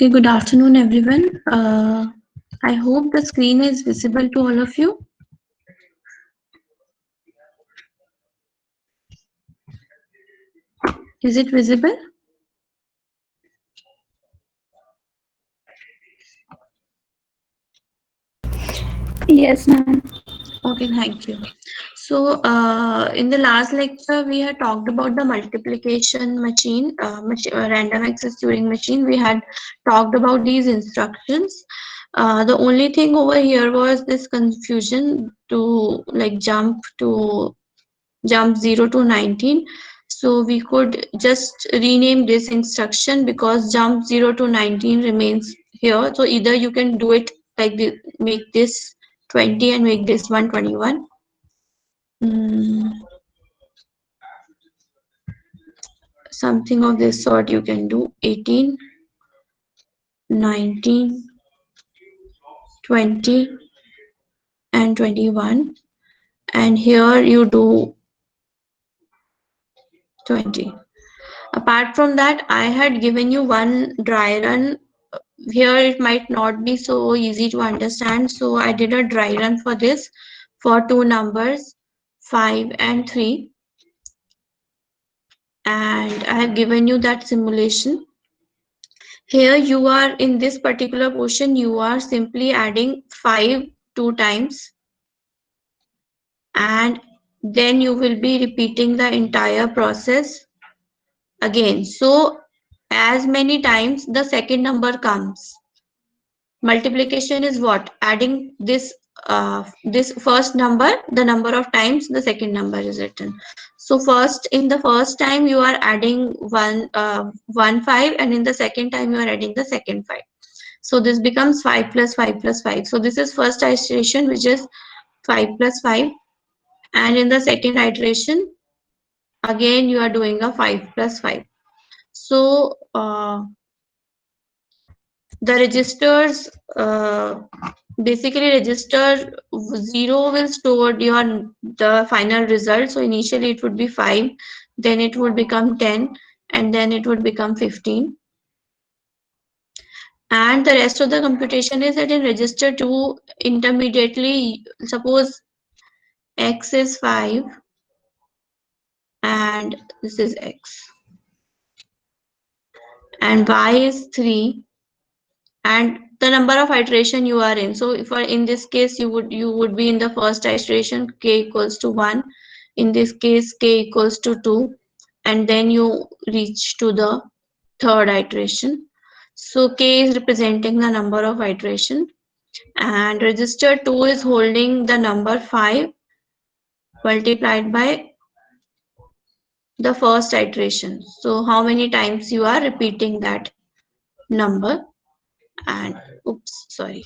Okay, good afternoon, everyone. I hope the screen is visible to all of you. Is it visible? Yes, ma'am. Okay, thank you. So, in the last lecture, we had talked about the multiplication random access Turing machine. We had talked about these instructions. The only thing over here was this confusion to like jump 0 to 19. So we could just rename this instruction because jump 0 to 19 remains here. So either you can do it like this, make this 20 and make this one 21. Mm, something of this sort you can do 18, 19, 20 and 21, and here you do 20. Apart from that, I had given you one dry run. Here it might not be so easy to understand, so I did a dry run for this for two numbers 5 and 3, and I have given you that simulation. Here you are in this particular portion, you are simply adding 5 two times, and then you will be repeating the entire process again. So as many times the second number comes. Multiplication is what? Adding this first number, the number of times the second number is written. So first, in the first time you are adding one 5, and in the second time you are adding the second 5. So this becomes 5 plus 5 plus 5. So this is first iteration, which is 5 plus 5, and in the second iteration again you are doing a 5 plus 5. So the registers, basically register 0 will store your the final result. So initially it would be 5, then it would become 10, and then it would become 15, and the rest of the computation is that in register 2 intermediately, suppose x is 5 and this is x, and y is 3, and the number of iteration you are in. So if in this case you would be in the first iteration, k equals to 1. In this case, k equals to 2, and then you reach to the third iteration. So k is representing the number of iteration, and register 2 is holding the number 5 multiplied by the first iteration. So how many times you are repeating that number. And oops, sorry.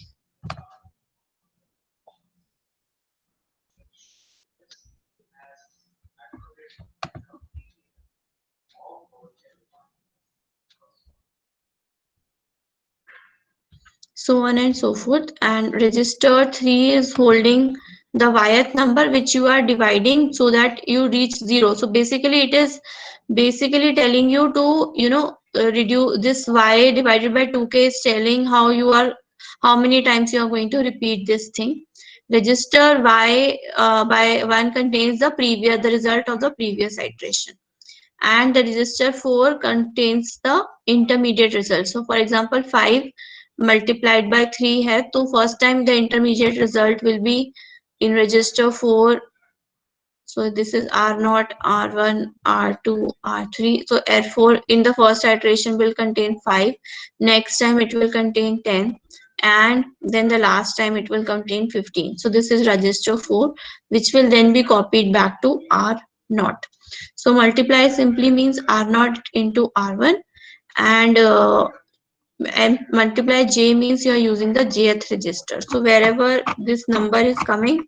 So on and so forth. And register 3 is holding the yth number which you are dividing so that you reach 0. So basically it is basically telling you to reduce this y divided by 2k is telling how many times you are going to repeat this thing. Register y by 1 contains the result of the previous iteration, and the register 4 contains the intermediate result. So for example, 5 multiplied by 3 है, तो first time the intermediate result will be in register 4. So this is R0, R1, R2, R3. So R4 in the first iteration will contain 5. Next time it will contain 10. And then the last time it will contain 15. So this is register 4, which will then be copied back to R0. So multiply simply means R0 into R1, and multiply J means you are using the jth register. So wherever this number is coming,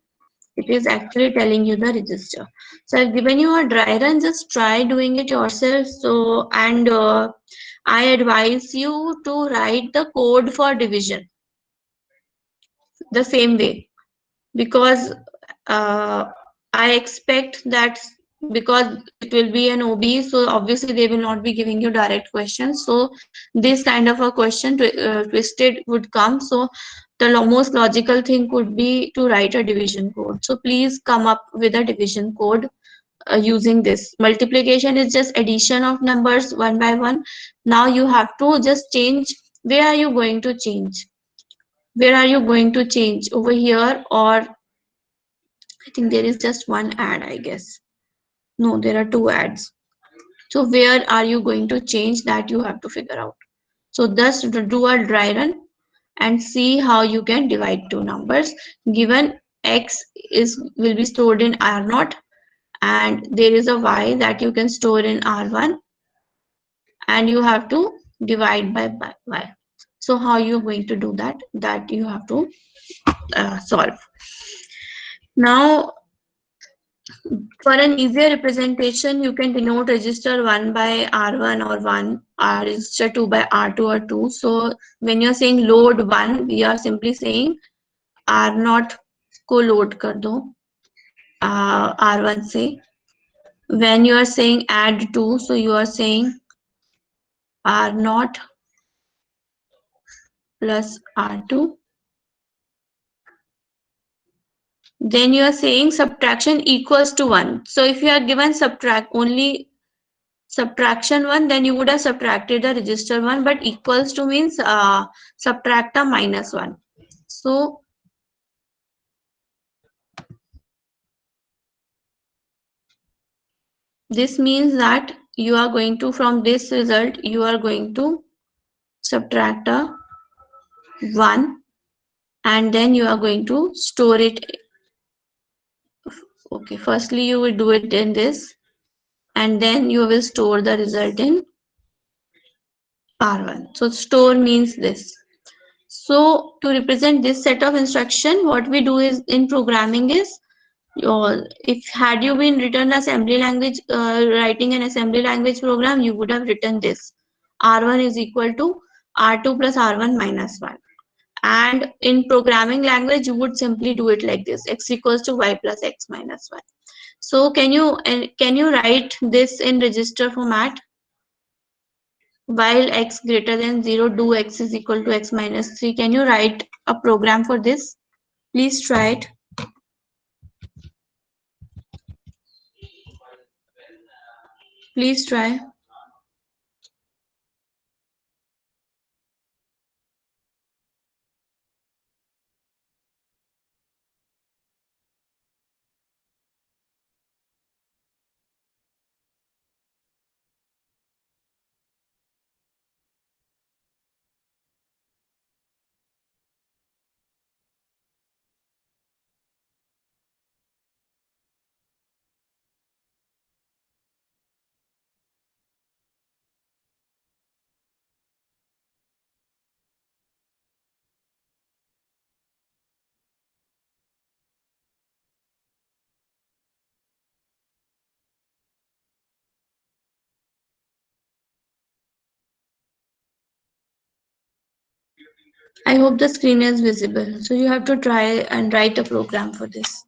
it is actually telling you the register. So I've given you a dry run, just try doing it yourself. So, and I advise you to write the code for division the same way, because I expect that because it will be an OB, so obviously they will not be giving you direct questions. So this kind of a question twisted would come. So the most logical thing could be to write a division code. So please come up with a division code using this. Multiplication is just addition of numbers one by one. Now you have to just change. Where are you going to change? Where are you going to change? Over here, or I think there is just one add, I guess. No, there are two adds. So where are you going to change, that you have to figure out. So just do a dry run and see how you can divide two numbers. Given x is will be stored in R0 and there is a y that you can store in R1, and you have to divide by y. So how you are going to do that? That you have to solve. Now, for an easier representation, you can denote register 1 by R1 or 1, register 2 by R2 or 2. So when you're saying load 1, we are simply saying R0 को load कर दो R1 से. When you are saying add 2, so you are saying R0 plus R2. Then you are saying subtraction equals to 1. So if you are given subtract only subtraction 1, then you would have subtracted the register 1, but equals to means subtract a minus 1. So this means that you are going to, from this result, you are going to subtract a 1 and then you are going to store it. Okay, firstly you will do it in this and then you will store the result in R1. So store means this. So to represent this set of instruction, what we do is in programming is, if had you been written assembly language, writing an assembly language program, you would have written this. R1 is equal to R2 plus R1 minus 1. And in programming language, you would simply do it like this: x equals to y plus x minus 1. So can you write this in register format? While x greater than 0, do x is equal to x minus 3. Can you write a program for this? Please try it. Please try. I hope the screen is visible. So you have to try and write a program for this.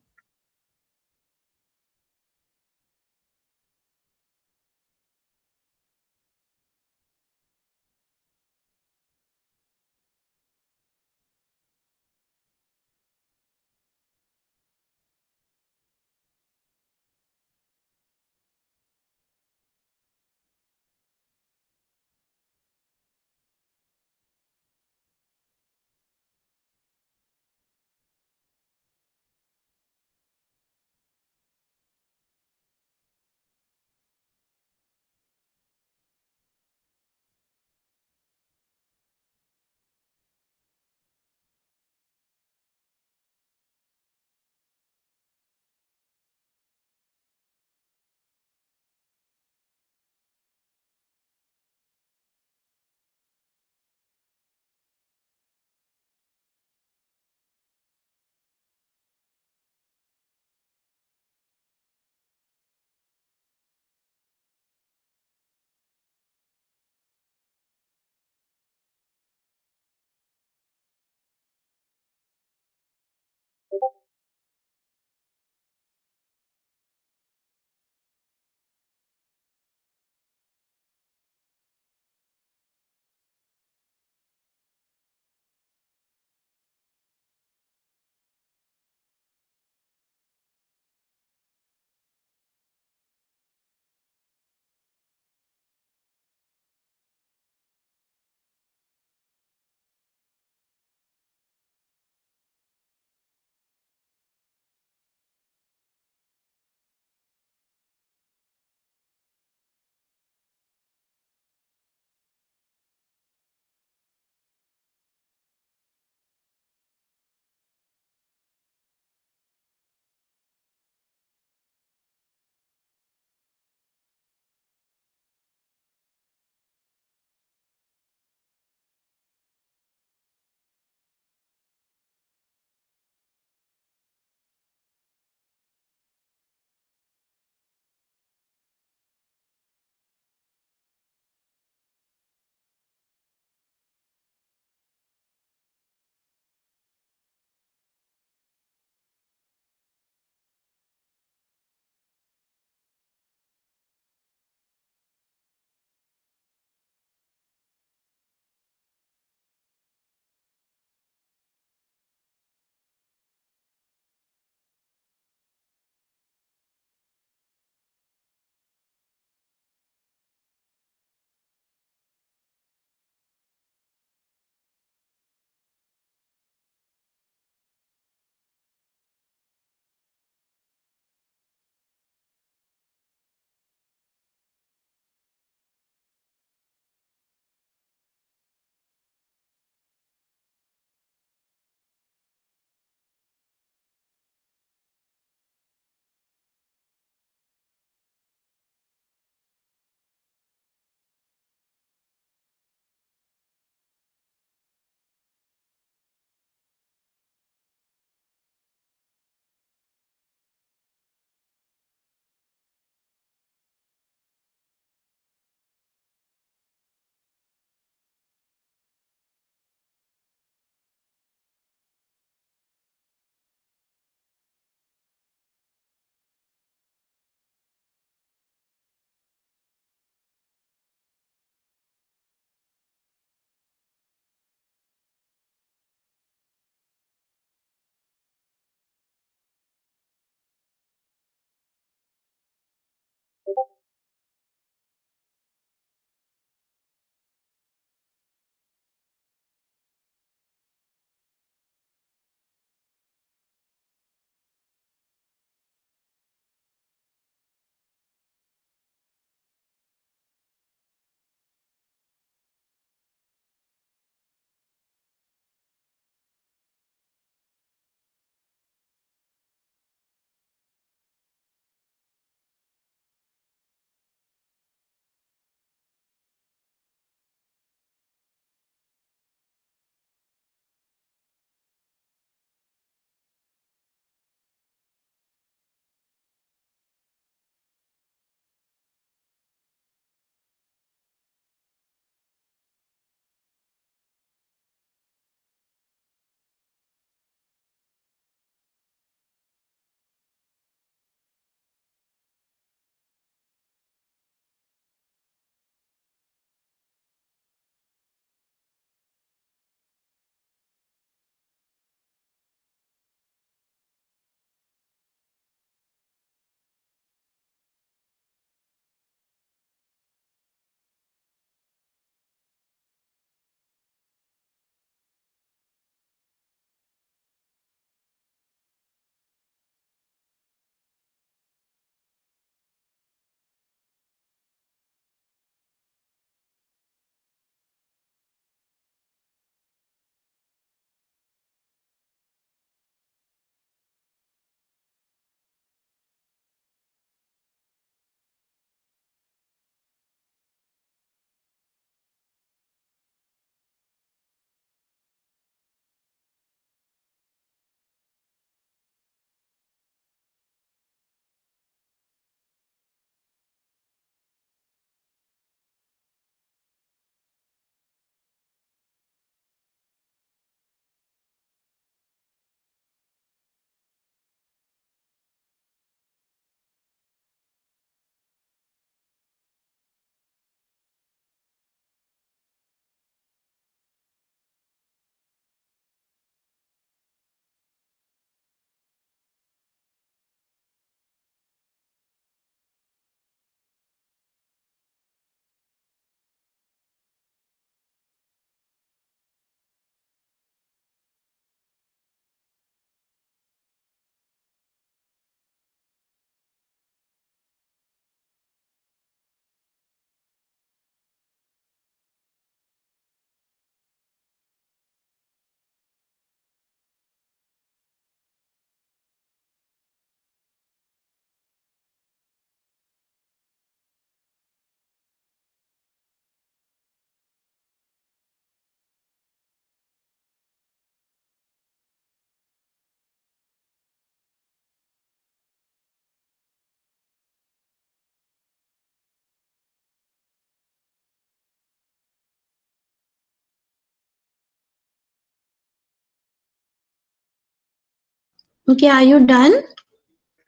Okay, are you done?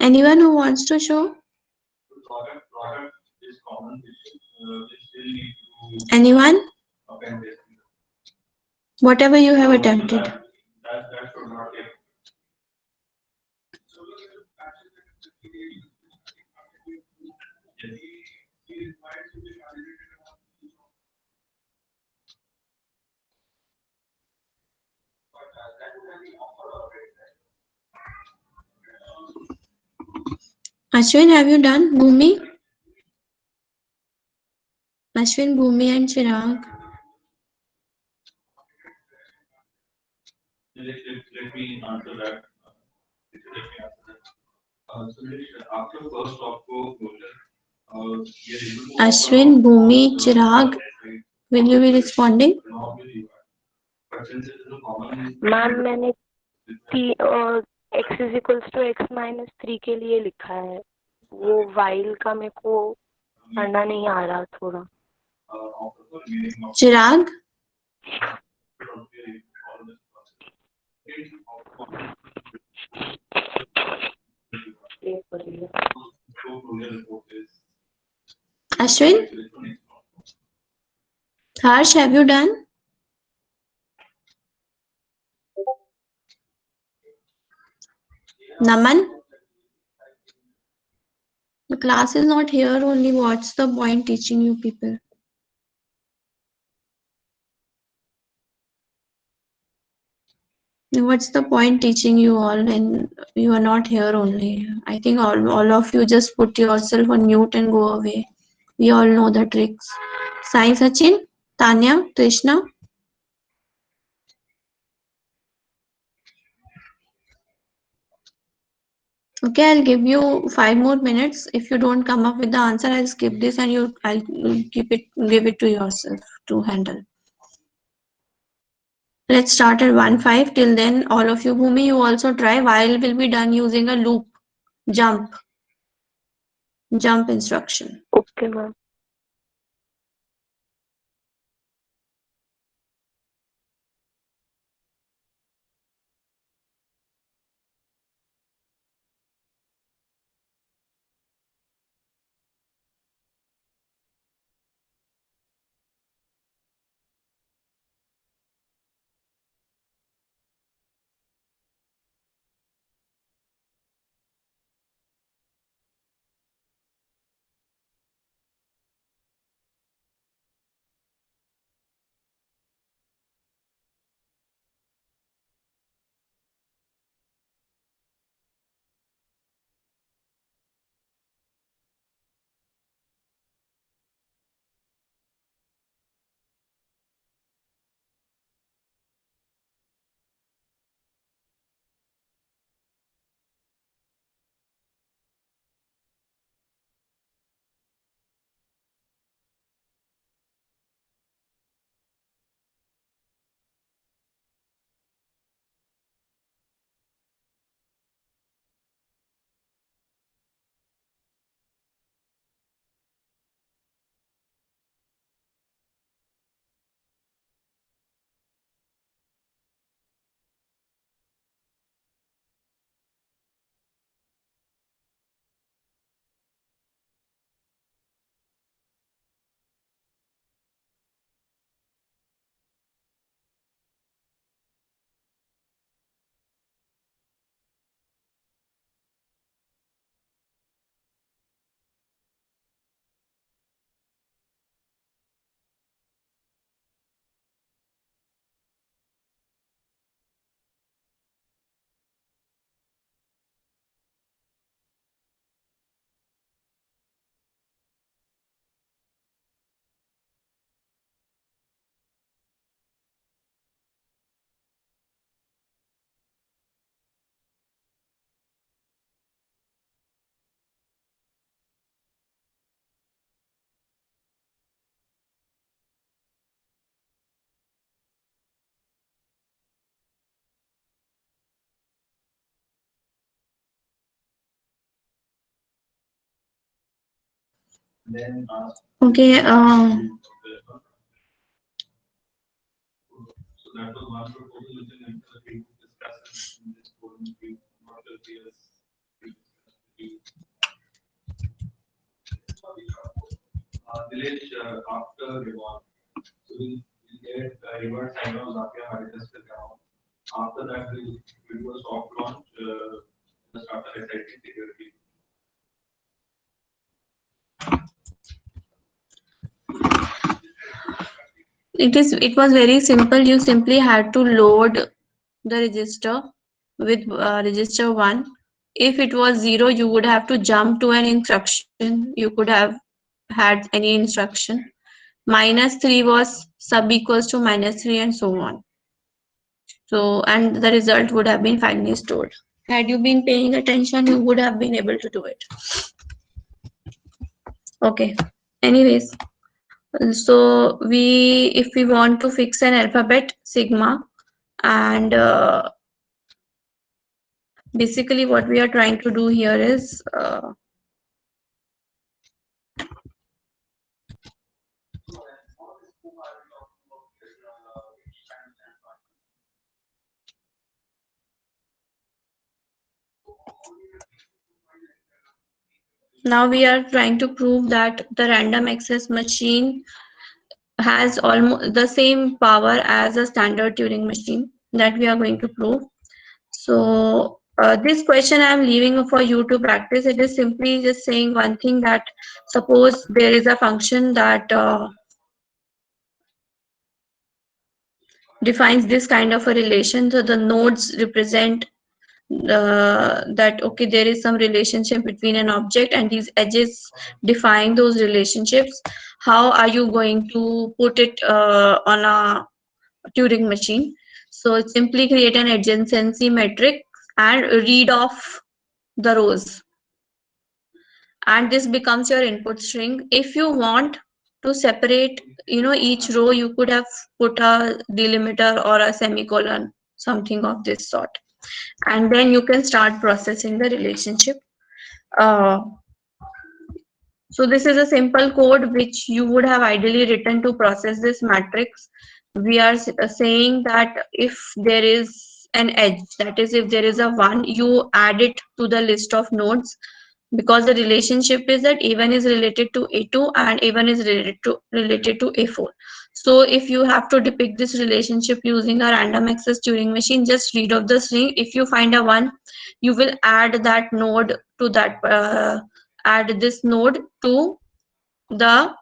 Anyone who wants to show? Anyone? Whatever you have attempted. Ashwin, have you done? Bhumi? Ashwin, Bhumi and Chirag. Ashwin, Bhumi, Chirag, will you be responding? Ma'am मैंने x is equals to x minus 3 के लिए लिखा है, वो while का मेरे को करना नहीं आ रहा थोड़ा। Chirag? Ashwin? Harsh, have you done? Naman? The class is not here only. What's the point teaching you people? What's the point teaching you all when you are not here only? I think all of you just put yourself on mute and go away. We all know the tricks. Sai Sachin, Tanya, Krishna. Okay, I'll give you 5 more minutes. If you don't come up with the answer, I'll skip this and I'll give it to yourself to handle. Let's start at 1-5. Till then, all of you, Bhumi, you also try. While will be done using a loop, jump instruction. Okay ma'am. Okay. It was very simple. You simply had to load the register with register 1. If it was 0, you would have to jump to an instruction. You could have had any instruction. Minus 3 was sub equals to minus 3 and so on. So, and the result would have been finally stored. Had you been paying attention, you would have been able to do it. Okay. Anyways, so if we want to fix an alphabet sigma, and basically what we are trying to do here is now we are trying to prove that the random access machine has almost the same power as a standard Turing machine, that we are going to prove. So this question I am leaving for you to practice. It is simply just saying one thing, that suppose there is a function that defines this kind of a relation. So the nodes represent that, okay, there is some relationship between an object and these edges define those relationships. How are you going to put it on a Turing machine? So simply create an adjacency matrix and read off the rows, and this becomes your input string. If you want to separate, each row, you could have put a delimiter or a semicolon, something of this sort, and then you can start processing the relationship. uh, so this is a simple code which you would have ideally written to process this matrix. We are saying that if there is an edge, that is, if there is a 1, you add it to the list of nodes, because the relationship is that A1 is related to A2 and A1 is related to A4. So if you have to depict this relationship using a random access Turing machine, just read off the string. If you find a 1, you will add that node to that add this node to the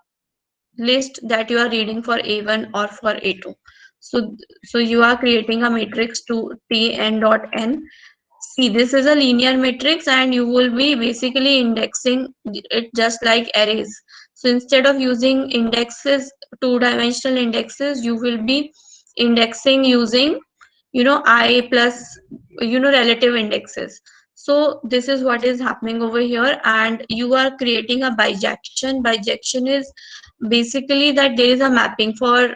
list that you are reading for A1 or for A2. So you are creating a matrix to Tn dot n. See, this is a linear matrix and you will be basically indexing it just like arrays. So instead of using indexes, two-dimensional indexes, you will be indexing using, I plus, relative indexes. So this is what is happening over here, and you are creating a bijection. Bijection is basically that there is a mapping for,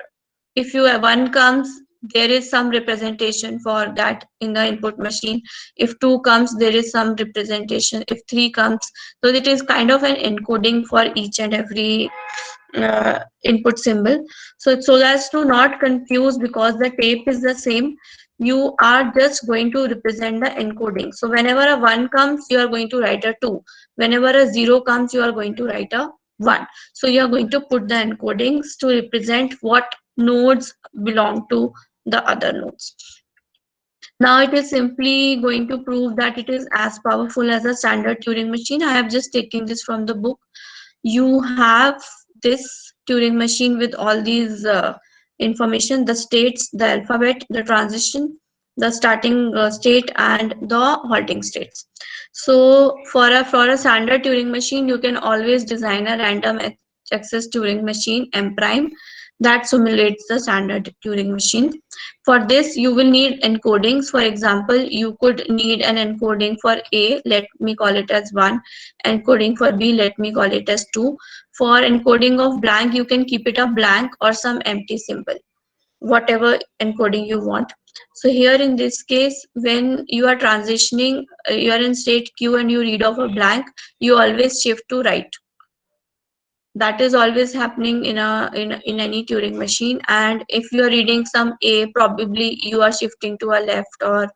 if you have 1 comes, there is some representation for that in the input machine. If 2 comes, there is some representation. If 3 comes, so it is kind of an encoding for each and every input symbol. So as to not confuse, because the tape is the same, you are just going to represent the encoding. So whenever a 1 comes, you are going to write a 2. Whenever a 0 comes, you are going to write a 1. So you are going to put the encodings to represent what nodes belong to the other nodes. Now it is simply going to prove that it is as powerful as a standard Turing machine. I have just taken this from the book. You have this Turing machine with all these information, the states, the alphabet, the transition, the starting state, and the halting states. So for a standard Turing machine, you can always design a random access Turing machine M prime that simulates the standard Turing machine. For this, you will need encodings. For example, you could need an encoding for A, let me call it as 1, encoding for B, let me call it as 2. For encoding of blank, you can keep it a blank or some empty symbol, whatever encoding you want. So here in this case, when you are transitioning, you are in state Q and you read off a blank, you always shift to right. That is always happening in any Turing machine. And if you are reading some A, probably you are shifting to a left, or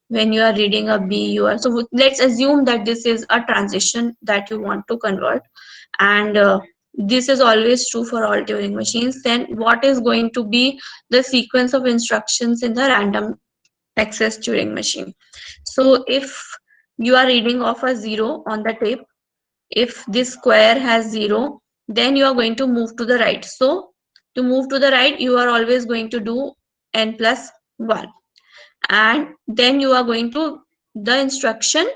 when you are reading a B, you are, so let's assume that this is a transition that you want to convert, and this is always true for all Turing machines. Then what is going to be the sequence of instructions in the random access Turing machine? So if you are reading off a 0 on the tape, if this square has 0, then you are going to move to the right. So to move to the right, you are always going to do n plus 1, and then you are going to the instruction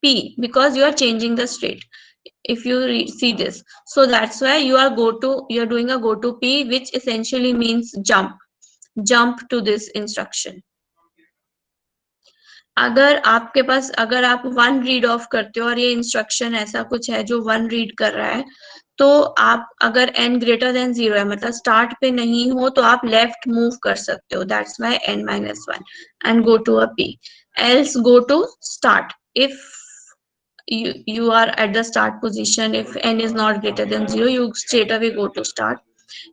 P, because you are changing the state. If you see this, so that's why you're doing a go to P, which essentially means jump to this instruction. अगर आप 1 read of करते हो और ये instruction ऐसा कुछ है जो 1 रीड कर रहा है, तो आप अगर n ग्रेटर देन 0 है, मतलब स्टार्ट पे नहीं हो, तो आप लेफ्ट मूव कर सकते हो, that's why n-1 and go to a P, else go to start. If you are at the start position, if n is not greater than 0, you straight away go to start.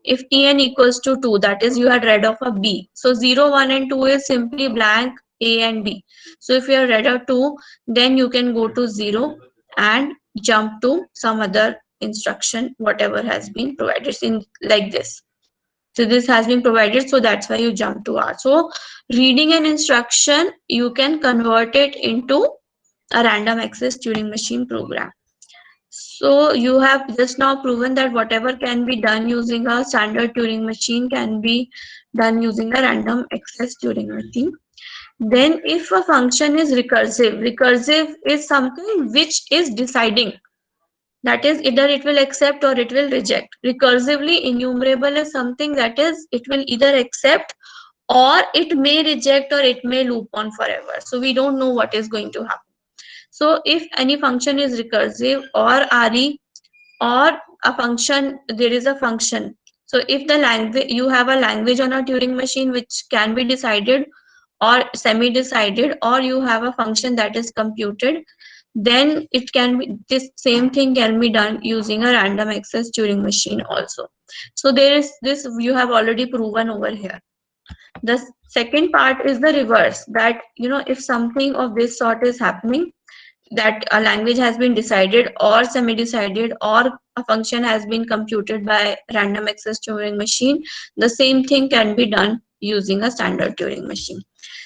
If tn equals to 2, that is you had read of a B. So 0, 1 and 2 is simply blank A and B. So if you are read of 2, then you can go to 0 and jump to some other instruction, whatever has been provided in like this. So this has been provided, so that's why you jump to R. So reading an instruction, you can convert it into a random access Turing machine program. So you have just now proven that whatever can be done using a standard Turing machine can be done using a random access Turing machine. Then if a function is recursive is something which is deciding. That is, either it will accept or it will reject. Recursively enumerable is something that is, it will either accept or it may reject or it may loop on forever. So we don't know what is going to happen. So if any function is recursive or RE, or a function, there is a function. So if the language, you have a language on a Turing machine which can be decided or semi-decided, or you have a function that is computed, then it can be, this same thing can be done using a random access Turing machine also. So there is this, you have already proven over here. The second part is the reverse, that if something of this sort is happening, that a language has been decided or semi-decided, or a function has been computed by random access Turing machine, the same thing can be done using a standard Turing machine.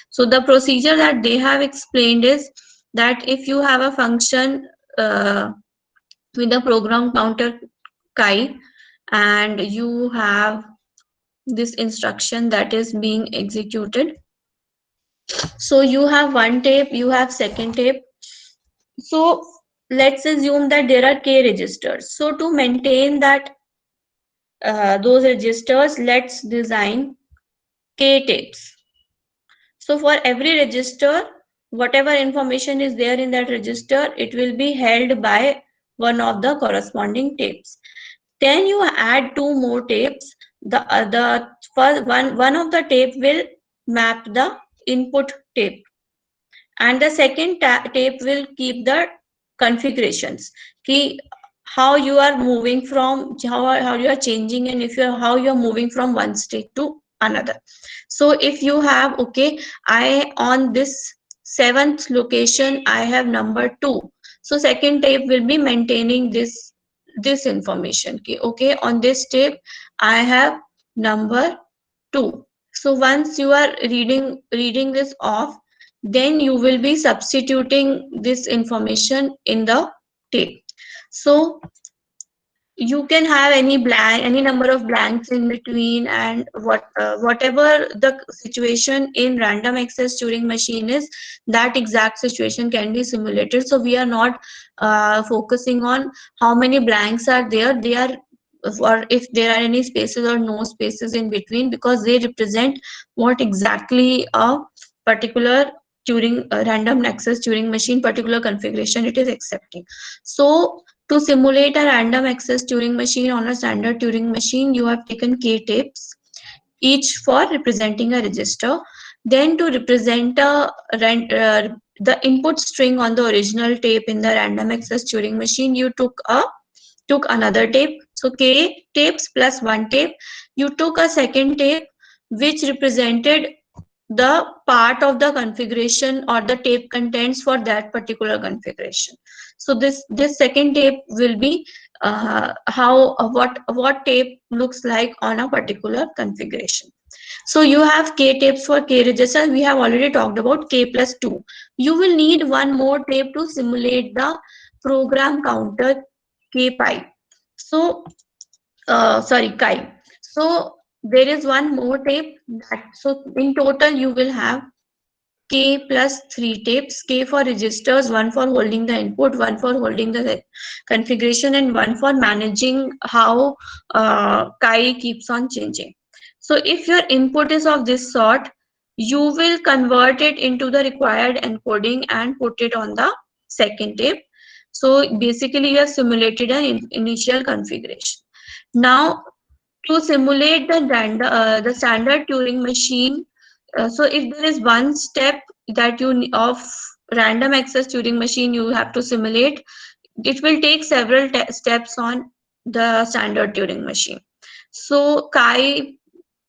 So the procedure that they have explained is that if you have a function with a program counter chi, and you have this instruction that is being executed, so you have one tape, you have second tape. So let's assume that there are k registers. So to maintain that those registers, let's design k tapes. So for every register, whatever information is there in that register, it will be held by one of the corresponding tapes. Then you add 2 more tapes. The first one of the tape will map the input tape, and the second tape will keep the configurations, ki how you are moving from, how you are changing, and if you're how you're moving from one state to another. So if you have, okay, I on this 7th location I have number 2, so second tape will be maintaining this information, ki okay, on this tape I have number 2. So once you are reading this off, then you will be substituting this information in the tape. So you can have any number of blanks in between, and whatever the situation in random access Turing machine is, that exact situation can be simulated. So we are not focusing on how many blanks are there, they are, or if there are any spaces or no spaces in between, because they represent what exactly a particular Turing random access Turing machine particular configuration it is accepting. So to simulate a random access Turing machine on a standard Turing machine, you have taken k tapes, each for representing a register. Then to represent the input string on the original tape in the random access Turing machine, you took another tape. So k tapes plus 1 tape. You took a second tape which represented the part of the configuration or the tape contents for that particular configuration. So this second tape will be what tape looks like on a particular configuration. So you have K tapes for K register. We have already talked about K plus 2. You will need one more tape to simulate the program counter K pi. So sorry, chi. So there is one more tape that, so in total you will have K plus 3 tapes, K for registers, one for holding the input, one for holding the configuration, and one for managing how chi keeps on changing. So if your input is of this sort, you will convert it into the required encoding and put it on the second tape. So basically you have simulated an initial configuration. Now to simulate the standard Turing machine, so if there is one step that of random access Turing machine you have to simulate, it will take several steps on the standard Turing machine. So chi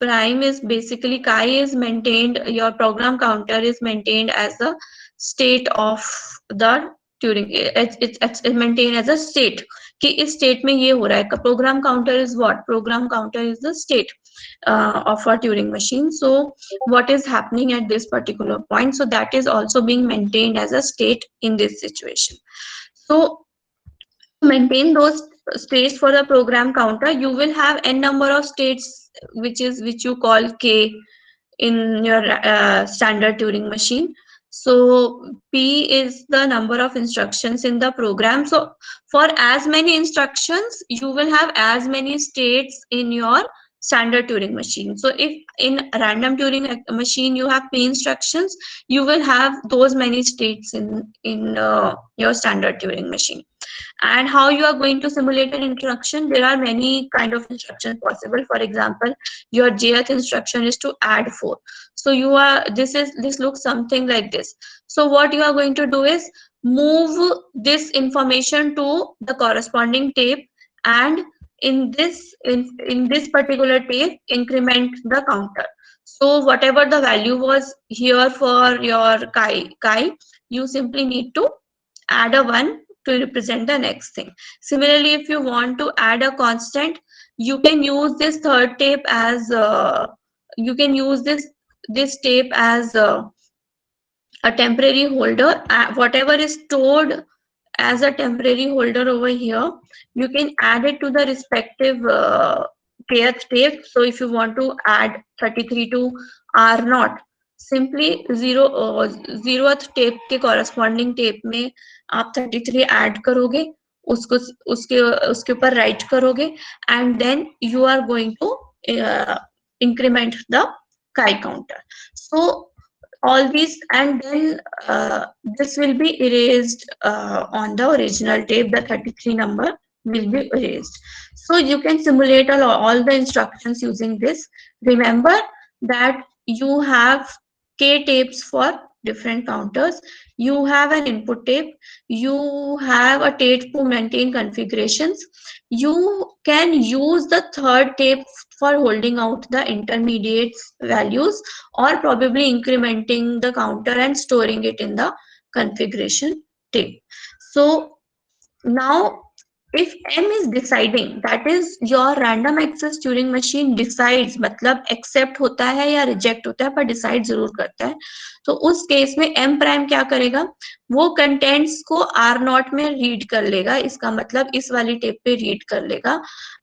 prime is basically chi is maintained, your program counter is maintained as a state of the Turing, it's maintained as a state कि इस state में ये हो रहा है. Program counter is what? Program counter is the state of a Turing machine. So what is happening at this particular point? So that is also being maintained as a state in this situation. So maintain those states for the program counter, you will have n number of states, which you call K in your standard Turing machine. So P is the number of instructions in the program. So for as many instructions, you will have as many states in your standard Turing machine. So if in random Turing machine you have P instructions, you will have those many states in your standard Turing machine. And how you are going to simulate an instruction, there are many kind of instructions possible. For example, your jth instruction is to add 4. So this looks something like this. So what you are going to do is move this information to the corresponding tape, and in this particular tape increment the counter. So whatever the value was here for your chi, you simply need to add a 1 to represent the next thing. Similarly, if you want to add a constant, you can use this third tape as you can use this tape as a temporary holder. Whatever is stored as a temporary holder over here, you can add it to the respective kth tape. So if you want to add 33 to R0, simply 0th tape के corresponding tape में आप 33 add करोगे, उसको उसके ऊपर write करोगे, and then you are going to increment the chi counter. So all these, and then this will be erased on the original tape. The 33 number will be erased. So you can simulate all the instructions using this. Remember that you have K tapes for different counters. You have an input tape. You have a tape to maintain configurations. You can use the third tape for holding out the intermediate values, or probably incrementing the counter and storing it in the configuration tape. So now if M is deciding, that is your random access Turing machine decides, मतलब accept होता है या reject होता है, पर decide जरूर करता है. तो उस केस में M प्राइम क्या करेगा, वो contents को R0 में read कर लेगा, इसका मतलब इस वाली टेप पे read कर लेगा,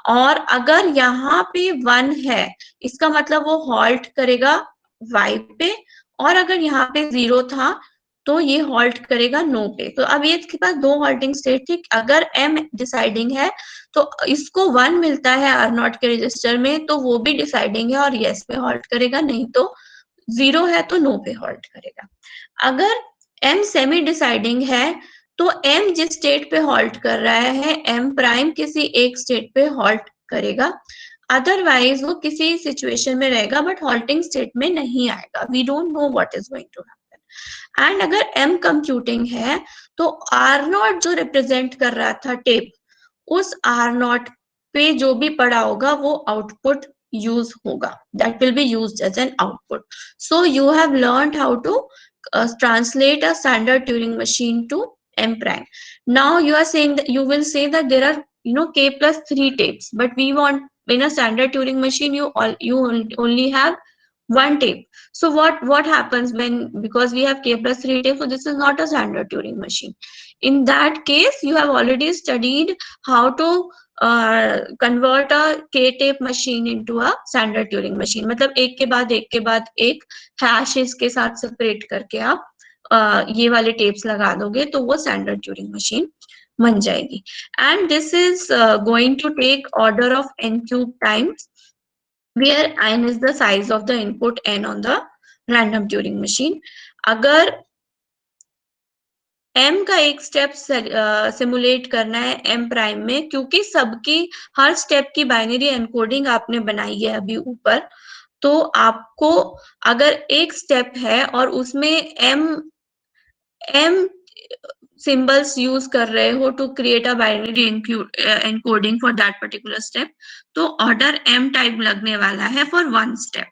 और अगर यहाँ पे 1 है, इसका मतलब वो halt करेगा Y पे, और अगर यहाँ पे 0 था तो ये हॉल्ट करेगा नो पे. तो अब ये इसके पास 2 हॉल्टिंग स्टेट थी. अगर M डिसाइडिंग है तो इसको 1 मिलता है R0 के रजिस्टर में, तो वो भी डिसाइडिंग है और यस पे हॉल्ट करेगा, नहीं तो 0 है तो नो पे हॉल्ट करेगा. अगर M सेमी डिसाइडिंग है तो M जिस स्टेट पे हॉल्ट कर रहा है, M प्राइम किसी एक स्टेट पे हॉल्ट करेगा, अदरवाइज वो किसी सिचुएशन में रहेगा बट हॉल्टिंग स्टेट में नहीं आएगा. We don't know what is going to happen. And अगर M कंप्यूटिंग है तो R0 जो रिप्रेजेंट कर रहा था टेप, उस R0 पे जो भी पड़ा होगा वो आउटपुट use होगा, that will be used as an output. So you have learned how to translate a standard Turing machine to M prime. Now you are saying that you will say that there are, you know, k plus 3 tapes, but we want, in a standard Turing machine you only have one tape. So what happens when, because we have k plus 3 tapes, so this is not a standard Turing machine. In that case, you have already studied how to convert a k-tape machine into a standard Turing machine. मतलब एक के बाद एक hashes के साथ separate करके आप ये वाले tapes लगा दोगे तो वो standard Turing machine बन जाएगी. And this is going to take order of n cube times, where n is the size of the input n on the random Turing machine. अगर m का एक स्टेप सिमुलेट करना है m prime में, क्योंकि सबकी हर स्टेप की binary encoding आपने बनाई है अभी ऊपर, तो आपको अगर एक स्टेप है और उसमें m symbols यूज कर रहे हो to create a binary encoding for that particular step, तो ऑर्डर m टाइप लगने वाला है फॉर वन स्टेप.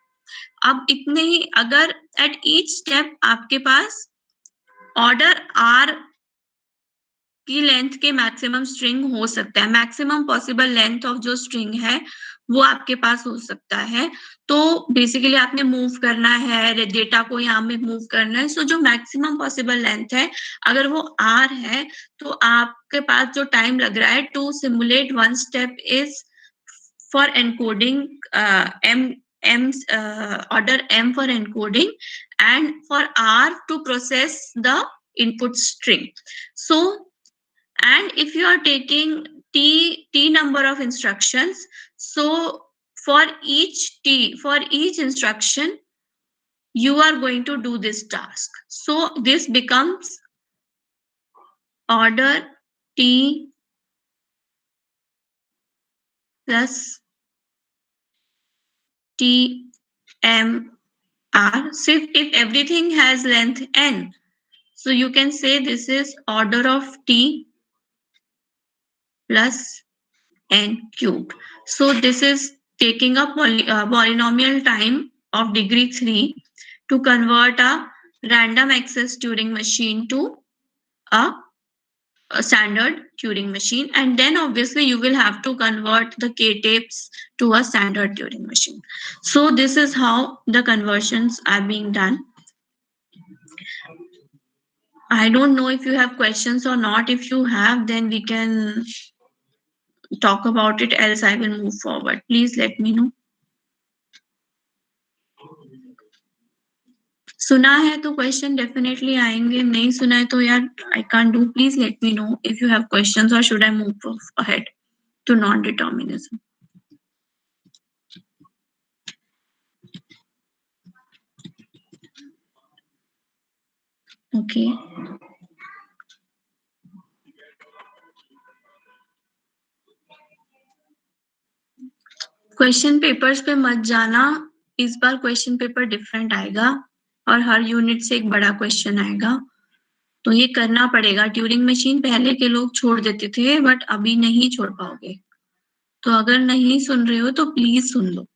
अब इतने ही, अगर एट ईच स्टेप आपके पास ऑर्डर r की लेंथ के मैक्सिमम स्ट्रिंग हो सकता है, मैक्सिमम पॉसिबल लेंथ ऑफ जो स्ट्रिंग है वो आपके पास हो सकता है. तो बेसिकली आपने मूव करना है डेटा को, यहाँ में मूव करना है. सो जो मैक्सिमम पॉसिबल लेंथ है, अगर वो r है, तो आपके पास जो टाइम लग रहा है to simulate one step is for encoding order m for encoding and for r to process the input string. So, and if you are taking t number of instructions, so for each instruction you are going to do this task. So this becomes order t plus t m r. So if everything has length n, so you can say this is order of t plus n cubed. So this is taking a polynomial time of degree 3 to convert a random access Turing machine to a standard Turing machine. And then obviously you will have to convert the k-tapes to a standard Turing machine. So this is how the conversions are being done. I don't know if you have questions or not. If you have, then we can talk about it, else I will move forward. Please let me know. सुना है तो question definitely आएंगे, नहीं सुना है तो यार I can't do. Please let me know if you have questions और should I move ahead to non determinism. Okay, question papers पे मत जाना, इस बार क्वेश्चन पेपर डिफरेंट आएगा और हर यूनिट से एक बड़ा क्वेश्चन आएगा, तो ये करना पड़ेगा. ट्यूरिंग मशीन पहले के लोग छोड़ देते थे, बट अभी नहीं छोड़ पाओगे. तो अगर नहीं सुन रहे हो तो please soon low.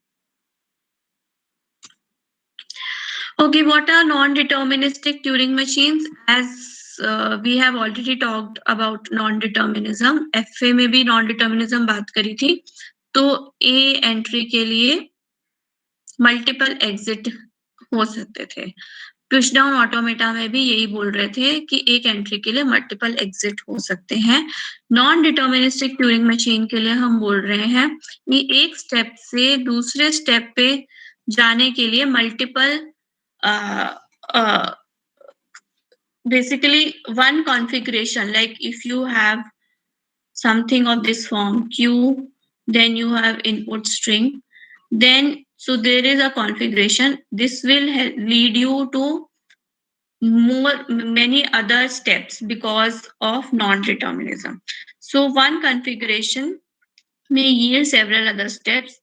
Okay, what are non-deterministic Turing machines? As we have already talked about non-determinism, FA में भी non-determinism बात करी थी. तो A एंट्री के लिए मल्टीपल एग्जिट हो सकते थे. पुश डाउन ऑटोमेटा में भी यही बोल रहे थे कि एक एंट्री के लिए मल्टीपल एग्जिट हो सकते हैं. नॉन डिटर्मिनिस्टिक ट्यूरिंग मशीन के लिए हम बोल रहे हैं कि एक स्टेप से दूसरे स्टेप पे जाने के लिए multiple basically one configuration, like if you have something of this form q, then you have input string, then so there is a configuration. This will lead you to many other steps because of non-determinism. So one configuration may yield several other steps,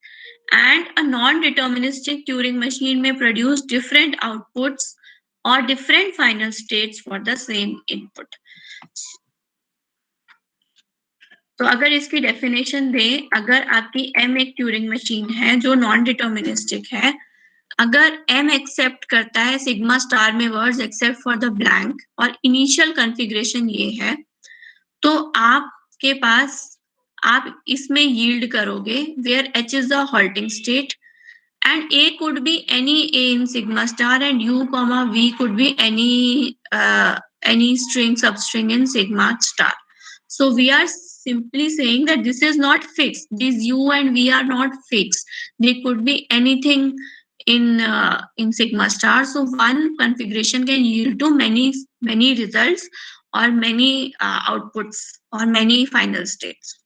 and a non-deterministic Turing machine may produce different outputs or different final states for the same input. तो अगर इसकी definition दें, अगर आपकी m एक Turing machine है जो non deterministic है, अगर m एक्सेप्ट करता है सिग्मा स्टार में words accept for the blank और इनिशियल कॉन्फ़िगरेशन ये है, तो आपके पास आप इसमें यील्ड करोगे where h is the halting state and a could be any a in sigma star and u comma v could be any string substring in sigma star. So we are simply saying that this is not fixed. These u and v are not fixed. They could be anything in sigma star. So one configuration can yield to many results or many outputs or many final states.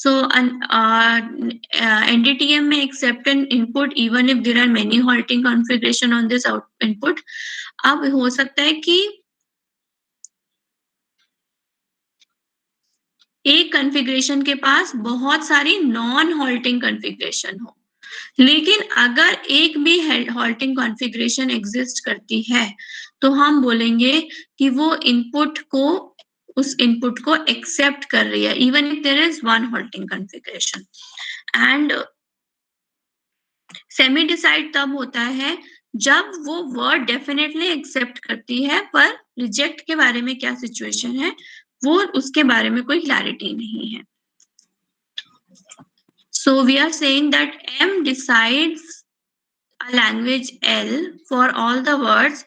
So NDTM may accept an input even if there are many halting configuration on this input. अब हो सकता है कि एक configuration के पास बहुत सारी non halting configuration हो, लेकिन अगर एक भी हॉल्टिंग कॉन्फ़िगरेशन एग्जिस्ट करती है तो हम बोलेंगे कि वो उस इनपुट को एक्सेप्ट कर रही है even if there is one halting configuration. And semi decide तब होता है जब वो वर्ड डेफिनेटली एक्सेप्ट करती है पर रिजेक्ट के बारे में क्या सिचुएशन है वो उसके बारे में कोई क्लैरिटी नहीं है. So we are saying that M decides a language L for all the words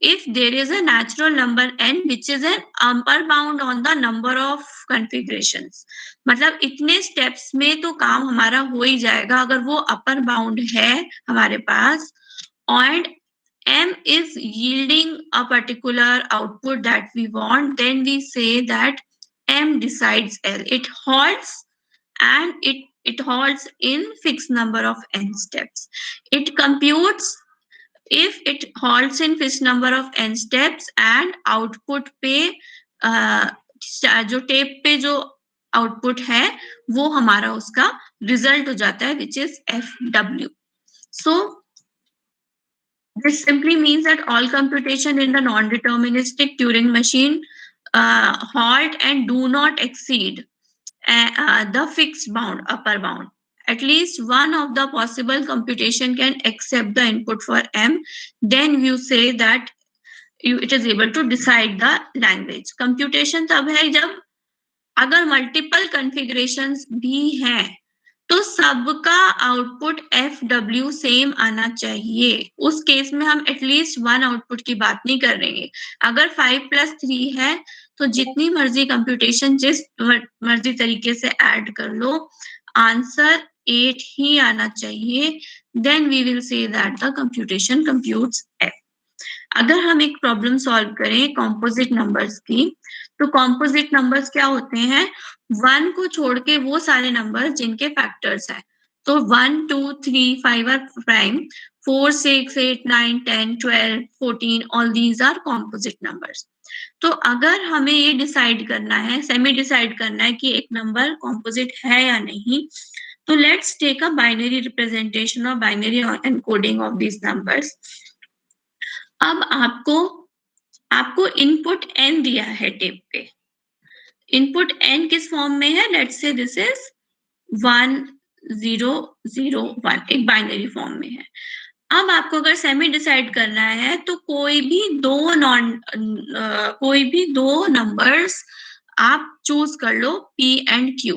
if there is a natural number n which is an upper bound on the number of configurations. मतलब इतने steps में तो काम हमारा हो ही जाएगा अगर वो अपर बाउंड है हमारे पास and m is yielding a particular output that we want, then we say that m decides L. It halts and it halts in fixed number of n steps. It computes if it halts in fixed number of n steps and output पे जो tape पे जो output है वो हमारा उसका result हो जाता है which is FW. So this simply means that all computation in the non-deterministic Turing machine halt and do not exceed the fixed bound, upper bound. At least one of the possible computation can accept the input for M. Then you say that it is able to decide the language. Computation तब है जब अगर multiple configurations भी हैं तो सबका output FW same आना चाहिए. उस केस में हम एटलीस्ट वन आउटपुट की बात नहीं कर रहे हैं. अगर 5+3 है तो जितनी मर्जी कंप्यूटेशन जिस मर्जी तरीके से ऐड कर लो आंसर 8 ही आना चाहिए. Then we will say that the computation computes F. अगर हम एक प्रॉब्लम सॉल्व करें कॉम्पोजिट नंबर्स की तो कॉम्पोजिट नंबर्स क्या होते हैं 1 को छोड़ के वो सारे नंबर जिनके फैक्टर्स हैं. तो 1 2 3 5 are prime, 4 6 8 9 10 12 14 all these are composite numbers. तो अगर हमें ये डिसाइड करना है सेमी डिसाइड करना है कि एक नंबर कॉम्पोजिट है या नहीं तो let's take a binary representation और binary encoding of these numbers. अब आपको इनपुट n दिया है टेप पे. इनपुट n किस फॉर्म में है लेट्स से दिस इज 1 0 0 1 एक बाइनरी फॉर्म में है. अब आपको अगर सेमी डिसाइड करना है तो कोई भी दो नंबर्स आप चूज कर लो p एंड q.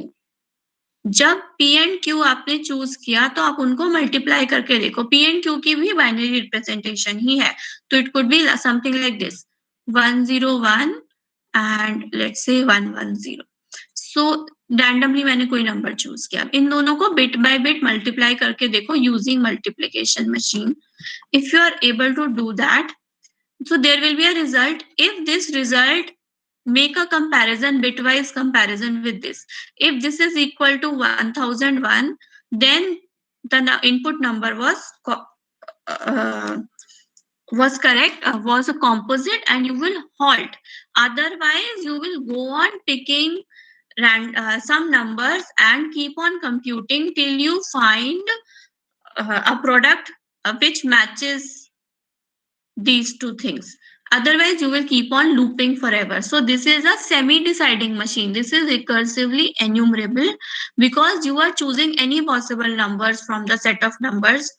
जब p एंड q आपने चूज किया तो आप उनको मल्टीप्लाई करके देखो. p एंड q की भी बाइनरी रिप्रेजेंटेशन ही है तो it could be something like this 1 0 1 and let's say 1 1 0. So randomly मैंने कोई नंबर चूज किया. इन दोनों को बिट बाय बिट मल्टीप्लाई करके देखो using multiplication machine. If you are able to do that so there will be a result. If this result make a comparison, bitwise comparison with this. If this is equal to 1001, then the input number was correct, was a composite and you will halt. Otherwise, you will go on picking some numbers and keep on computing till you find a product which matches these two things. Otherwise, you will keep on looping forever. So this is a semi-deciding machine. This is recursively enumerable because you are choosing any possible numbers from the set of numbers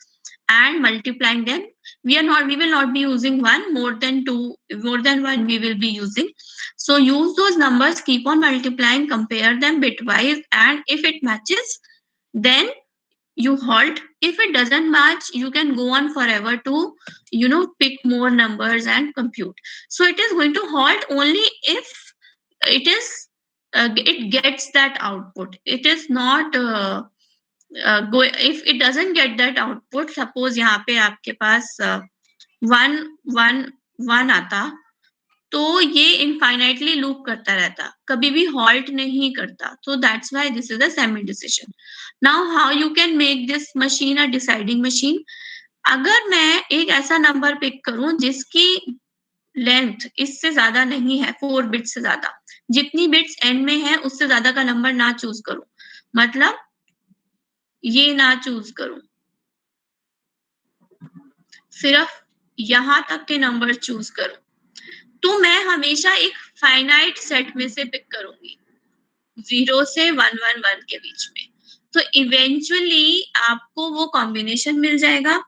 and multiplying them. We will not be using one, more than two, more than one we will be using. So use those numbers, keep on multiplying, compare them bitwise, and if it matches, then you halt. If it doesn't match, you can go on forever to pick more numbers and compute. So it is going to halt only if it is it gets that output. It is not if it doesn't get that output. Suppose यहाँ पे आपके पास one one one आता, तो ये infinitely loop करता रहता, कभी भी हॉल्ट नहीं करता. तो that's why this is a semi decision. Now how you can make this machine a deciding machine. अगर मैं एक ऐसा नंबर पिक करूं जिसकी लेंथ इससे ज्यादा नहीं है, 4 बिट्स से ज्यादा, जितनी बिट्स एन में है उससे ज्यादा का नंबर ना चूज करूं, मतलब ये ना चूज करूं, सिर्फ यहां तक के नंबर चूज करूं, तो मैं हमेशा एक फाइनाइट सेट में से पिक करूंगी 0 से 111 के बीच में. तो इवेंचुअली आपको वो कॉम्बिनेशन मिल जाएगा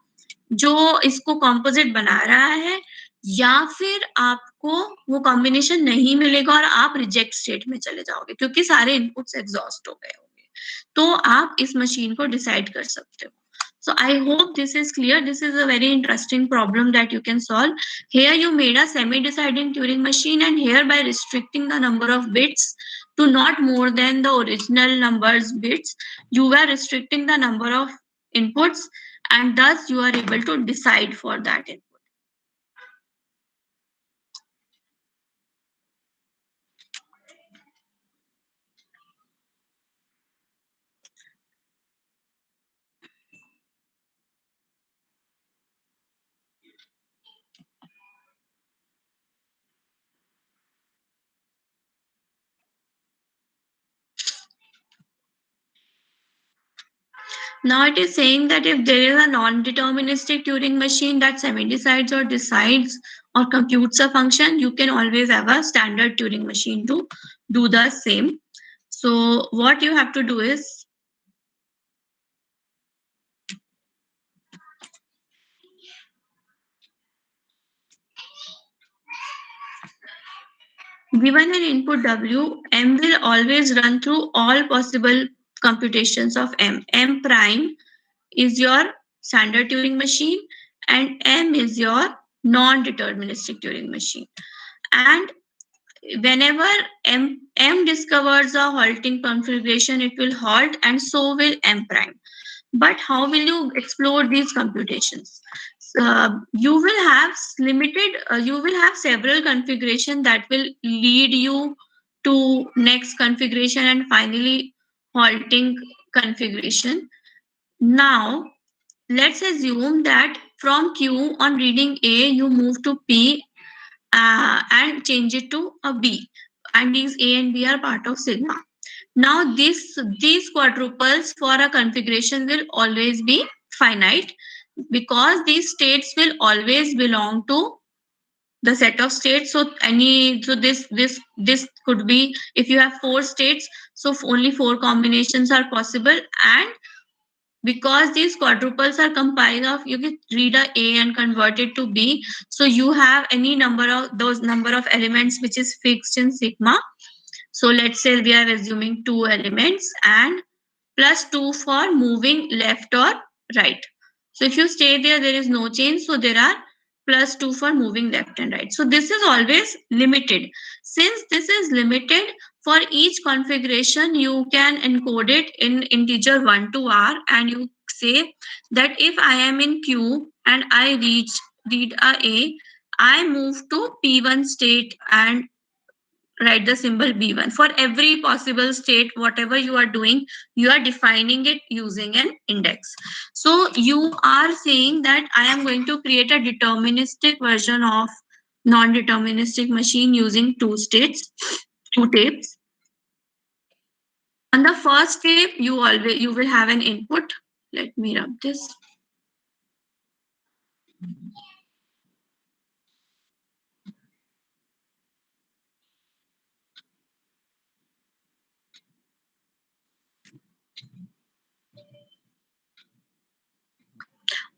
जो इसको कॉम्पोजिट बना रहा है, या फिर आपको वो कॉम्बिनेशन नहीं मिलेगा और आप रिजेक्ट स्टेट में चले जाओगे क्योंकि सारे इनपुट्स एग्जॉस्ट हो गए होंगे. तो आप इस मशीन को डिसाइड कर सकते हो. So I hope this is clear. This is a very interesting problem that you can solve. Here you made a semi-deciding Turing machine, and here by restricting the number of bits to not more than the original numbers bits, you were restricting the number of inputs, and thus you are able to decide for that input. Now it is saying that if there is a non-deterministic Turing machine that semi-decides or decides or computes a function, you can always have a standard Turing machine to do the same. So what you have to do is, given an input W, M will always run through all possible computations of M. M prime is your standard Turing machine and M is your non-deterministic Turing machine. And whenever M discovers a halting configuration, it will halt, and so will M prime. But how will you explore these computations? You will have you will have several configurations that will lead you to next configuration and finally halting configuration. Now, let's assume that from Q on reading A, you move to P and change it to a B. And these A and B are part of sigma. Now these quadruples for a configuration will always be finite because these states will always belong to the set of states. So this could be, if you have 4 states, so only 4 combinations are possible. And because these quadruples are compiled of, you can read a and convert it to B, so you have any number of those number of elements which is fixed in sigma. So let's say we are assuming 2 elements and plus 2 for moving left or right. So if you stay there, there is no change. So there are plus 2 for moving left and right. So this is always limited. Since this is limited, for each configuration, you can encode it in integer 1 to r, and you say that if I am in Q and I read a, I move to P1 state and write the symbol B1. For every possible state, whatever you are doing, you are defining it using an index. So you are saying that I am going to create a deterministic version of non-deterministic machine using 2 states, 2 tapes. On the first tape, you will have an input. Let me rub this.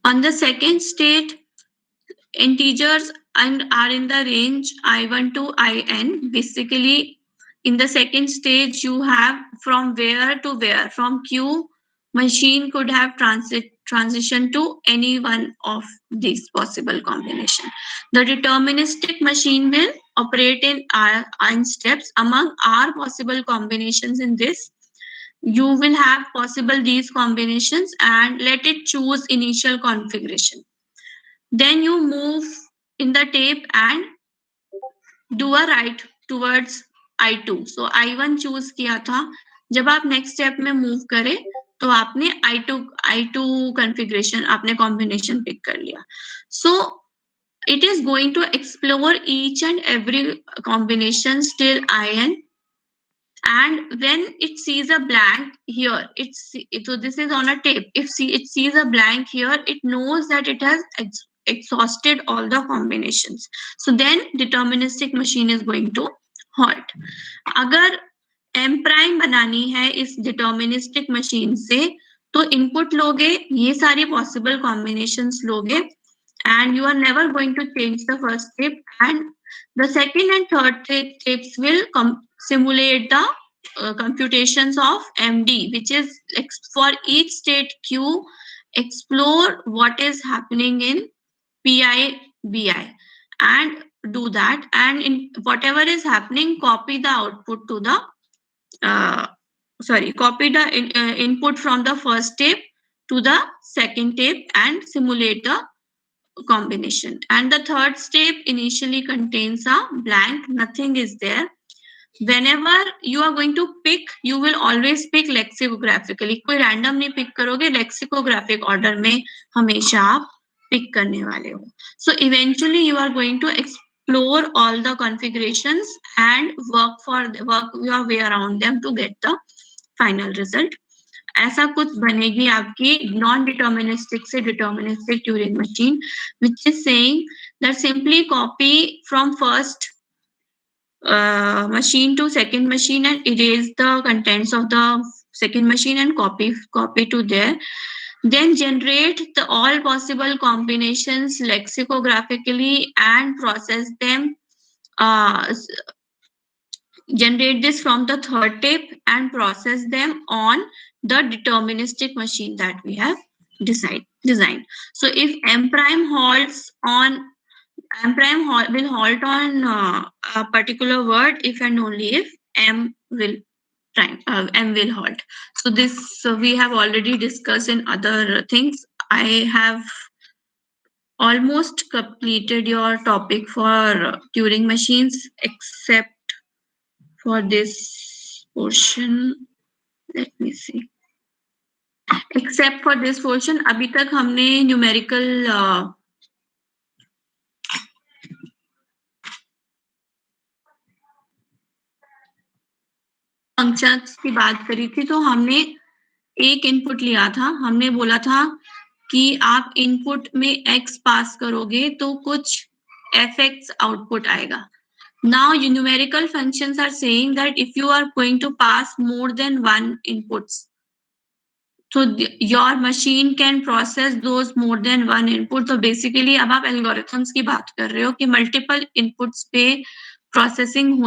On the second state, integers and are in the range I1 to In. Basically, in the second stage, you have from where to where. From Q, machine could have transition to any one of these possible combination. The deterministic machine will operate in steps. Among R possible combinations in this, you will have possible these combinations and let it choose initial configuration. Then you move in the tape and do a right towards I2. So I1 choose किया था. जब आप next step में move करें तो आपने I2 configuration आपने combination pick कर लिया. So it is going to explore each and every combination till IN. And when it sees a blank here, so this is on a tape. If it sees a blank here, it knows that it has exhausted all the combinations. So then deterministic machine is going to halt. अगर m prime बनानी है इस deterministic machine से, तो input लोगे, ये सारी possible combinations लोगे, and you are never going to change the first step, and the second and third steps will simulate the computations of MD, which is for each state Q, explore what is happening in PI, BI, and do that. And in whatever is happening, copy the output to the, copy the input from the first step to the second step and simulate the combination. And the third step initially contains a blank, nothing is there. Whenever you are going to pick, you will always pick lexicographically. कोई random नहीं pick करोगे, lexicographic order में हमेशा आप pick करने वाले हो. So eventually you are going to explore all the configurations and work your way around them to get the final result. ऐसा कुछ बनेगी आपकी non-deterministic से deterministic Turing machine, which is saying that simply copy from first machine to second machine and erase the contents of the second machine and copy to there. Then generate all possible combinations lexicographically and process them. Generate this from the third tape and process them on the deterministic machine that we have designed. So if m prime halts on will halt on a particular word if and only if m will halt. So this we have already discussed in other things. I have almost completed your topic for Turing machines except for this portion. Let me see. Except for this portion, अभी तक हमने numerical functions की बात करी थी. तो हमने एक इनपुट लिया था, हमने बोला था कि आप इनपुट में x पास करोगे तो कुछ fx आउटपुट आएगा. Now numerical functions are saying that if you are going to pass more than one inputs, so your machine can process those more than one input. So basically अब आप algorithms की बात कर रहे हो कि multiple inputs पे processing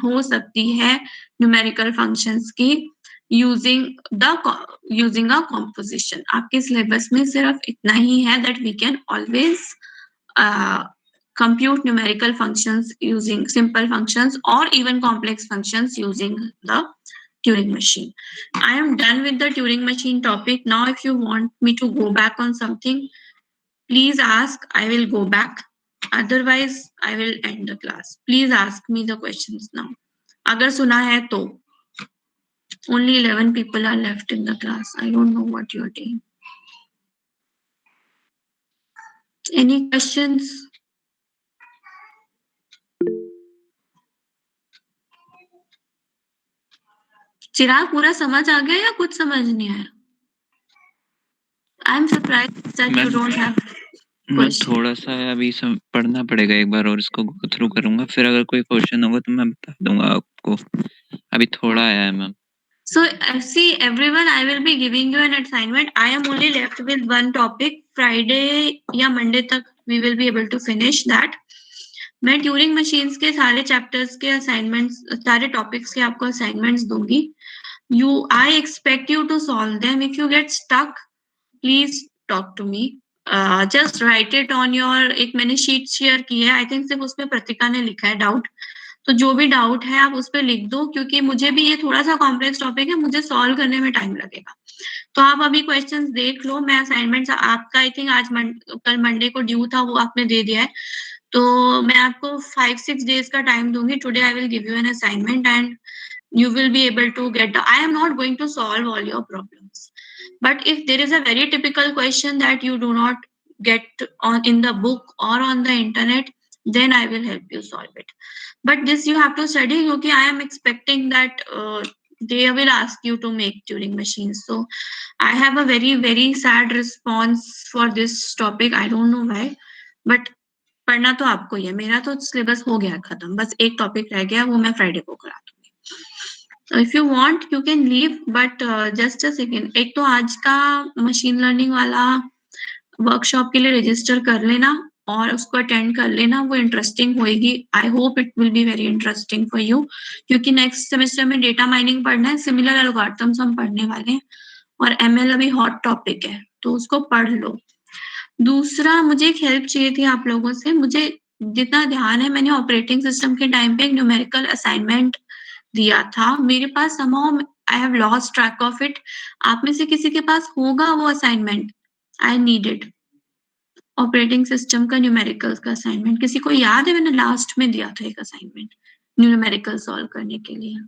हो सकती है numerical functions की using a composition. आपके syllabus में सिर्फ इतना ही है that we can always compute numerical functions using simple functions or even complex functions using the Turing machine. I am done with the Turing machine topic. Now, if you want me to go back on something, please ask. I will go back. Otherwise, I will end the class. Please ask me the questions now. अगर सुना है तो. Only 11 people are left in the class. I don't know what you're doing. Any questions? चिराग पूरा समझ आ गया या कुछ समझ नहीं आया? I am surprised that you don't have. मैं थोड़ा सा अभी पढ़ना पड़ेगा एक बार और इसको गो थ्रू करूंगा, फिर अगर कोई क्वेश्चन होगा तो मैं बता दूंगा आपको. अभी थोड़ा आया है ma'am. So see everyone, I will be giving you an assignment. I am only left with one topic. Friday या Monday तक we will be able to finish that. मैं ट्यूरिंग मशीन्स के सारे चैप्टर्स के असाइनमेंट्स, सारे topics के आपको assignments दूंगी. I expect you to solve them. If you get stuck, please talk to me. Just write it on your, एक मैंने शीट शेयर की है, आई थिंक सिर्फ उसमें प्रतिका ने लिखा है डाउट. तो जो भी डाउट है आप उस पर लिख दो, क्योंकि मुझे भी ये थोड़ा सा कॉम्प्लेक्स टॉपिक है, मुझे सॉल्व करने में टाइम लगेगा. तो आप अभी क्वेश्चंस देख लो. मैं असाइनमेंट्स आपका आई थिंक आज कल मंडे को ड्यू था, वो आपने दे दिया है. तो मैं आपको 5-6 days का टाइम दूंगी. Today I will give you an assignment and you will be able to get I am not going to solve all your problems, but if there is a very typical question that you do not get on in the book or on the internet, then I will help you solve it. But this you have to study, because I am expecting that they will ask you to make Turing machines. So I have a very very sad response for this topic. I don't know why, but पढ़ना तो आपको ही है. मेरा तो syllabus हो गया खत्म, बस एक टॉपिक रह गया, वो मैं फ्राइडे को करा दूंगी. If you want you can leave, but just a second. एक तो आज का मशीन लर्निंग वाला वर्कशॉप के लिए रजिस्टर कर लेना और उसको अटेंड कर लेना, वो इंटरेस्टिंग होएगी. I hope it will be very interesting for you, क्योंकि नेक्स्ट सेमेस्टर में डेटा माइनिंग पढ़ना है, सिमिलर एल्गोरिथम्स हम पढ़ने वाले हैं, और एमएल अभी हॉट टॉपिक है, तो उसको पढ़ लो. दूसरा, मुझे एक हेल्प चाहिए थी आप लोगों से. मुझे जितना ध्यान है, मैंने ऑपरेटिंग सिस्टम के टाइम पे एक न्यूमेरिकल असाइनमेंट दिया था. मेरे पास somehow I have lost track of it. आप में से किसी के पास होगा वो assignment? I need it. Operating system का न्यूमेरिकल्स का असाइनमेंट किसी को याद है? मैंने लास्ट में दिया था एक असाइनमेंट न्यूमेरिकल सॉल्व करने के लिए.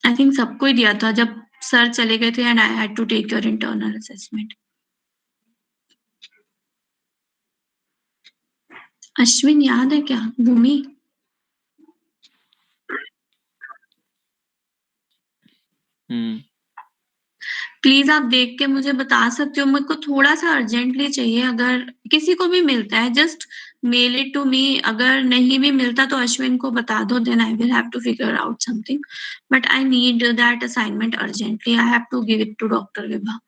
आई थिंक सबको ही दिया था जब सर चले गए थे and I had to take your internal assessment. Ashwin याद है क्या? भूमि? प्लीज आप देख के मुझे बता सकते हो. मुझे को थोड़ा सा अर्जेंटली चाहिए. अगर किसी को भी मिलता है just mail it to me. अगर नहीं भी मिलता तो अश्विन को बता दो, then I will have to figure out something. But I need that assignment urgently. I have to give it to doctor Vibha.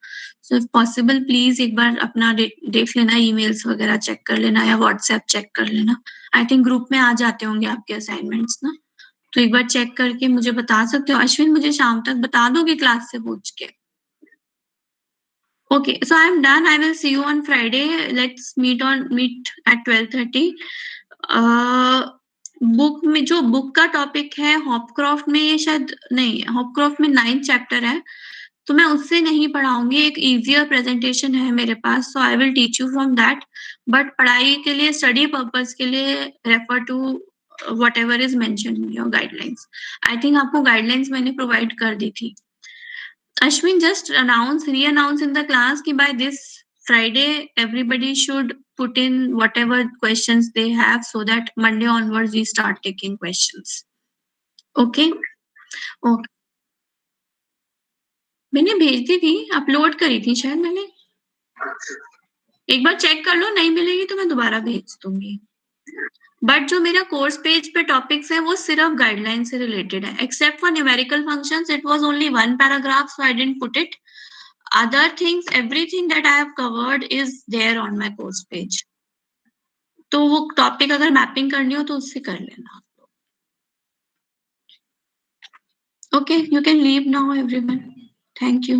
So if possible please एक बार अपना देख लेना, ईमेल्स वगैरह चेक कर लेना या व्हाट्सएप चेक कर लेना. आई थिंक ग्रुप में आ जाते होंगे आपके असाइनमेंट्स ना, तो एक बार चेक करके मुझे बता सकते हो. अश्विन मुझे शाम तक बता दोगे क्लास से पूछ के? Okay, so I'm done. I will see you on Friday. Let's meet at 12:30. Book में जो बुक का टॉपिक है हॉपक्रॉफ्ट में, ये शायद नहीं, हॉपक्रॉफ्ट में 9th चैप्टर है, तो मैं उससे नहीं पढ़ाऊंगी. एक इजियर प्रेजेंटेशन है मेरे पास, so I will teach you from that. But पढ़ाई के लिए, स्टडी पर्पस के लिए refer to whatever is mentioned in your guidelines. I think आपको गाइडलाइंस मैंने प्रोवाइड कर दी थी. Ashwin, just re-announce in the class कि by this Friday everybody should put in whatever questions they have, so that Monday onwards we start taking questions. Okay? Okay. मैंने भेज दी थी, upload करी थी शायद मैंने. एक बार चेक कर लो, नहीं मिलेगी तो मैं दोबारा भेज दूंगी. बट जो मेरा कोर्स पेज पे टॉपिक्स है वो सिर्फ गाइडलाइन से रिलेटेड है. Except for numerical functions, it was only 1 paragraph, so I didn't put it. Other things, everything that I have covered is there on my course page. तो वो topic अगर mapping करनी हो तो उससे कर लेना. Okay, you can leave now everyone. Thank you.